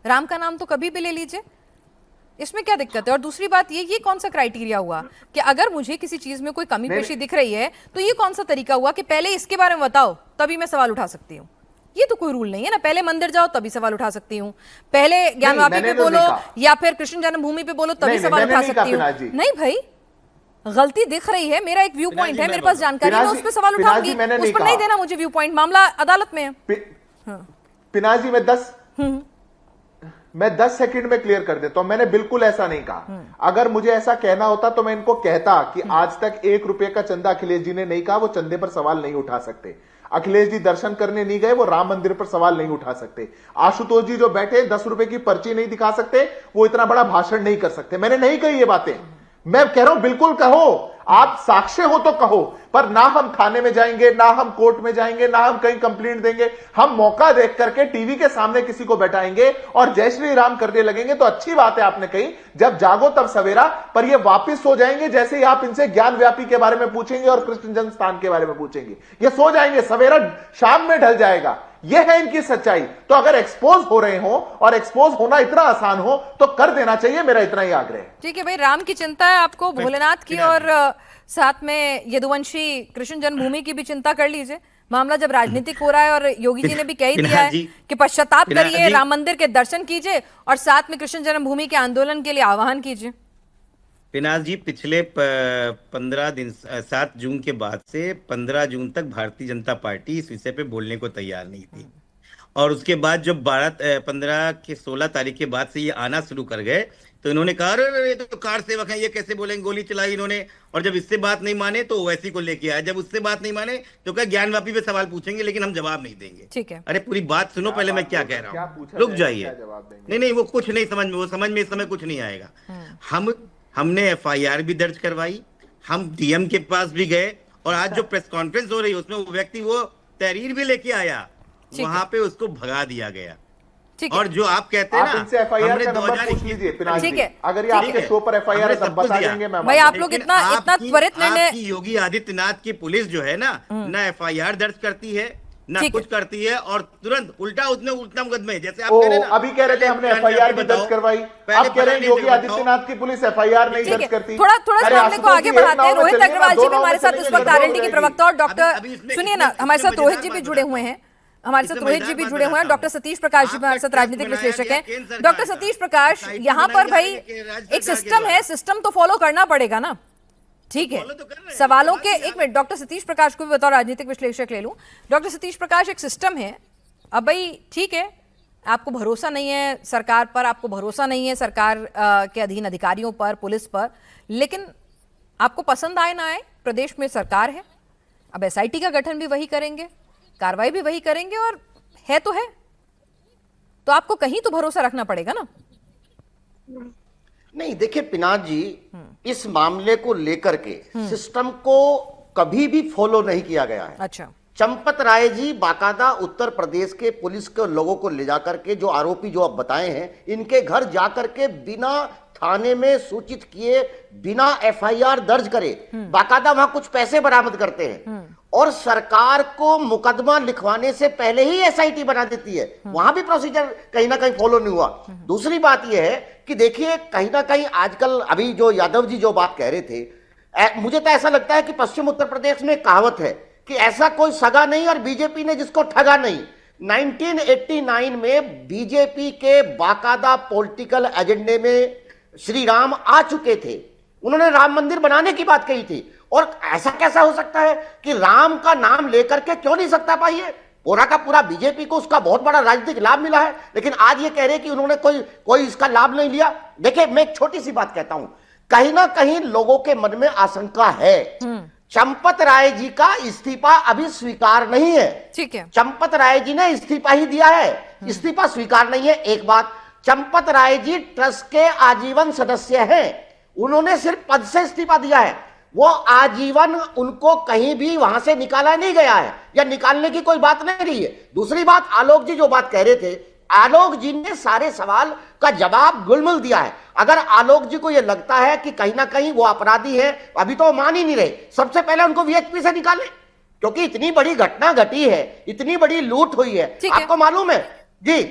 राम का नाम तो कभी भी ले लीजिए, इसमें क्या दिक्कत है? और दूसरी बात ये कौन सा क्राइटेरिया हुआ कि अगर मुझे किसी चीज में कोई कमी पेशी दिख रही है तो ये कौन सा तरीका हुआ कि पहले इसके बारे में बताओ तभी मैं सवाल उठा सकती हूँ? ये तो कोई रूल नहीं है ना, पहले मंदिर जाओ तभी सवाल उठा सकती हूँ, पहले ज्ञानवापी पे बोलो या फिर कृष्ण जन्मभूमि पे बोलो तभी सवाल उठा सकती हूँ। नहीं भाई, गलती दिख रही है, मेरा एक व्यू पॉइंट है, मेरे पास जानकारी है, मैं उस पर सवाल उठाऊंगी, उस पर नहीं देना मुझे व्यू पॉइंट, मामला अदालत में है। पिनाजी मैं 10 सेकंड में क्लियर कर देता हूं, मैंने बिल्कुल ऐसा नहीं कहा। अगर मुझे ऐसा कहना होता तो मैं इनको कहता कि आज तक 1 रुपए का चंदा अखिलेश जी ने नहीं कहा, वो चंदे पर सवाल नहीं उठा सकते। अखिलेश जी दर्शन करने नहीं गए, वो राम मंदिर पर सवाल नहीं उठा सकते। आशुतोष जी जो बैठे 10 रुपए की पर्ची नहीं दिखा सकते, वो इतना बड़ा भाषण नहीं कर सकते। मैंने नहीं कही ये बातें, मैं कह रहा हूं बिल्कुल कहो, आप साक्ष्य हो तो कहो, पर ना हम थाने में जाएंगे, ना हम कोर्ट में जाएंगे, ना हम कहीं कंप्लेंट देंगे। हम मौका देख करके टीवी के सामने किसी को बैठाएंगे और जय श्री राम करने लगेंगे तो अच्छी बात है, आपने कही जब जागो तब सवेरा। पर ये वापिस सो जाएंगे जैसे ही आप इनसे ज्ञान व्यापी के बारे में पूछेंगे और कृष्ण जन्म स्थान के बारे में पूछेंगे, ये सो जाएंगे, सवेरा शाम में ढल जाएगा। यह है इनकी सच्चाई। तो अगर एक्सपोज हो रहे हो और एक्सपोज होना इतना आसान हो तो कर देना चाहिए, मेरा इतना ही आग्रह है। ठीक है भाई, राम की चिंता है आपको, भोलेनाथ की, और साथ में यदुवंशी कृष्ण जन्मभूमि की भी चिंता कर लीजिए। मामला जब राजनीतिक हो रहा है और योगी जी ने भी कह ही दिया है कि पश्चाताप करिए, राम मंदिर के दर्शन कीजिए और साथ में कृष्ण जन्मभूमि के आंदोलन के लिए आह्वान कीजिए। पिनाज जी, पिछले 15 दिन 7 जून के बाद से 15 जून तक भारतीय जनता पार्टी इस विषय पे बोलने को तैयार नहीं थी, और उसके बाद जब 15 के 16 तारीख के बाद से ये आना शुरू कर गए तो इन्होंने कहा अरे ये तो कार सेवक है, ये कैसे बोलेंगे, गोली चलाई इन्होंने। और जब इससे बात नहीं माने तो ओवैसी को लेके आए, जब उससे बात नहीं माने तो क्या ज्ञानवापी पे सवाल पूछेंगे लेकिन हम जवाब नहीं देंगे। ठीक है, अरे पूरी बात सुनो पहले, मैं क्या कह रहा हूँ, रुक जाइए। नहीं, वो कुछ नहीं समझ में, वो समझ में इस समय कुछ नहीं आएगा। हमने एफआईआर भी दर्ज करवाई, हम डीएम के पास भी गए, और आज जो प्रेस कॉन्फ्रेंस हो रही है उसमें वो व्यक्ति वो तहरीर भी लेके आया, वहां पे उसको भगा दिया गया। और जो आप कहते हैं ना, इनसे एफआईआर का नंबर पूछ लीजिए पिनाजी, ठीक है, अगर ये आपके शो पर एफआईआर है तब बता देंगे। मैं भाई आप लोग इतना त्वरित निर्णय, योगी आदित्यनाथ की पुलिस जो है ना एफआईआर दर्ज करती है ना कुछ करती है, और तुरंत उल्टा मुकदमे, जैसे आप कह रहे हैं ना, अभी कह रहे थे हमने एफआईआर भी दर्ज करवाई, आप कह रहे हैं योगी आदित्यनाथ की पुलिस एफआईआर नहीं दर्ज करती। थोड़ा मामले को आगे बढ़ाते हैं। रोहित अग्रवाल जी भी हमारे साथ इस वक्त आरएलडी के प्रवक्ता, और डॉक्टर सुनिए ना, हमारे साथ रोहित जी भी जुड़े हुए हैं, डॉक्टर सतीश प्रकाश जी हमारे साथ राजनीतिक विश्लेषक हैं। डॉक्टर सतीश प्रकाश, यहाँ पर भाई एक सिस्टम है, सिस्टम तो फॉलो करना पड़ेगा ना, ठीक है। सवालों के, एक मिनट, डॉक्टर सतीश प्रकाश को भी बतौर राजनीतिक विश्लेषक ले लूं। डॉक्टर सतीश प्रकाश, एक सिस्टम है, अब भाई ठीक है, आपको भरोसा नहीं है सरकार पर, आपको भरोसा नहीं है सरकार के अधीन अधिकारियों पर, पुलिस पर, लेकिन आपको पसंद आए ना आए, प्रदेश में सरकार है, अब एसआईटी का गठन भी वही करेंगे, कार्रवाई भी वही करेंगे, और है तो आपको कहीं तो भरोसा रखना पड़ेगा ना। नहीं, देखिए पिनाज जी, इस मामले को लेकर के सिस्टम को कभी भी फॉलो नहीं किया गया है। अच्छा, चंपत राय जी बाकायदा उत्तर प्रदेश के पुलिस के लोगों को ले जाकर के, जो आरोपी जो आप बताए हैं, इनके घर जाकर के बिना थाने में सूचित किए, बिना एफआईआर दर्ज करे, बाकायदा वहां कुछ पैसे बरामद करते हैं, और सरकार को मुकदमा लिखवाने से पहले ही एसआईटी बना देती है। वहां भी प्रोसीजर कहीं ना कहीं फॉलो नहीं हुआ। दूसरी बात यह है कि देखिए, कहीं ना कहीं आजकल, अभी जो यादव जी जो बात कह रहे थे, मुझे तो ऐसा लगता है कि पश्चिम उत्तर प्रदेश में कहावत है कि ऐसा कोई सगा नहीं और बीजेपी ने जिसको ठगा नहीं। 1989 में बीजेपी के बाकायदा पॉलिटिकल एजेंडे में श्री राम आ चुके थे, उन्होंने राम मंदिर बनाने की बात कही थी, और ऐसा कैसा हो सकता है कि राम का नाम लेकर के क्यों नहीं सकता पाइए, पूरा का पूरा बीजेपी को उसका बहुत बड़ा राजनीतिक लाभ मिला है, लेकिन आज ये कह रहे कि उन्होंने कोई इसका लाभ नहीं लिया। देखिए, मैं एक छोटी सी बात कहता हूं, कहीं ना कहीं लोगों के मन में आशंका है, चंपत राय जी का इस्तीफा अभी स्वीकार नहीं है। ठीक है, चंपत राय जी ने इस्तीफा ही दिया है, इस्तीफा स्वीकार नहीं है। एक बात, चंपत राय जी ट्रस्ट के आजीवन सदस्य हैं, उन्होंने सिर्फ पद से इस्तीफा दिया है, वो आजीवन, उनको कहीं भी वहां से निकाला नहीं गया है, या निकालने की कोई बात नहीं रही है। दूसरी बात, आलोक जी जो बात कह रहे थे, आलोक जी ने सारे सवाल का जवाब गुलमुल दिया है। अगर आलोक जी को यह लगता है कि कहीं ना कहीं वो अपराधी है, अभी तो वो मान ही नहीं रहे, सबसे पहले उनको वीएचपी से निकाले, क्योंकि इतनी बड़ी घटना घटी है, इतनी बड़ी लूट हुई है, आपको मालूम है जी।